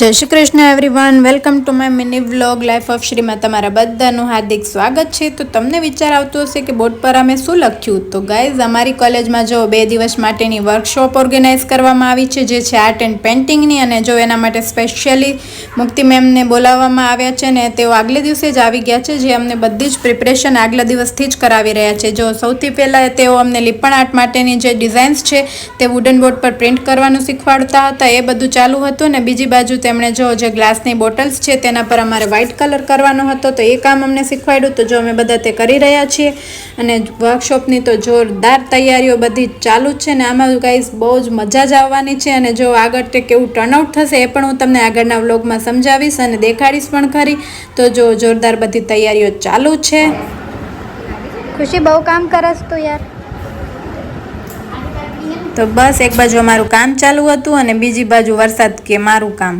જય Shri Krishna everyone, welcome to my mini vlog life of શ્રીમાં તમારા બધાનું હાર્દિક સ્વાગત છે। તો તમને વિચાર આવતો હશે કે બોર્ડ પર અમે શું લખ્યું। તો ગાઈઝ, અમારી કોલેજમાં જો 2 દિવસ માટેની વર્કશોપ ઓર્ગેનાઇઝ કરવામાં આવી છે, જે છે આર્ટ એન્ડ પેઇન્ટિંગની। અને જો એના માટે સ્પેશિયલી મુક્તિ મેમને બોલાવવામાં આવ્યા છે ને તેઓ આગલે દિવસે જ આવી ગયા છે, જે અમને બધી જ પ્રિપરેશન આગલા દિવસથી જ કરાવી રહ્યા છે। જો સૌથી પહેલાં તેઓ અમને લીપણ આર્ટ માટેની જે ડિઝાઇન્સ છે તે વુડન બોર્ડ પર પ્રિન્ટ કરવાનું શીખવાડતા હતા, એ બધું ચાલુ હતું। ને બીજી બાજુ તેમણે જો જે ગ્લાસની બોટલ્સ છે તેના પર અમારે વ્હાઇટ કલર કરવાનો હતો, તો એ કામ અમને શીખવાડ્યું। તો જો અમે બધા તે કરી રહ્યા છીએ અને વર્કશોપની તો જોરદાર તૈયારીઓ બધી ચાલુ જ છે ને આમાં ગાઈઝ બહુ જ મજા જ આવવાની છે। અને જો આગળ તે કેવું ટર્નઆઉટ થશે એ પણ હું તમને આગળના વ્લોગમાં સમજાવીશ અને દેખાડીશ પણ ખરી। તો જો જોરદાર બધી તૈયારીઓ ચાલુ છે। ખુશી બહુ કામ કરસ તું યાર। તો બસ એક બાજુ અમારું કામ ચાલુ હતું અને બીજી બાજુ વરસાદ કે મારું કામ।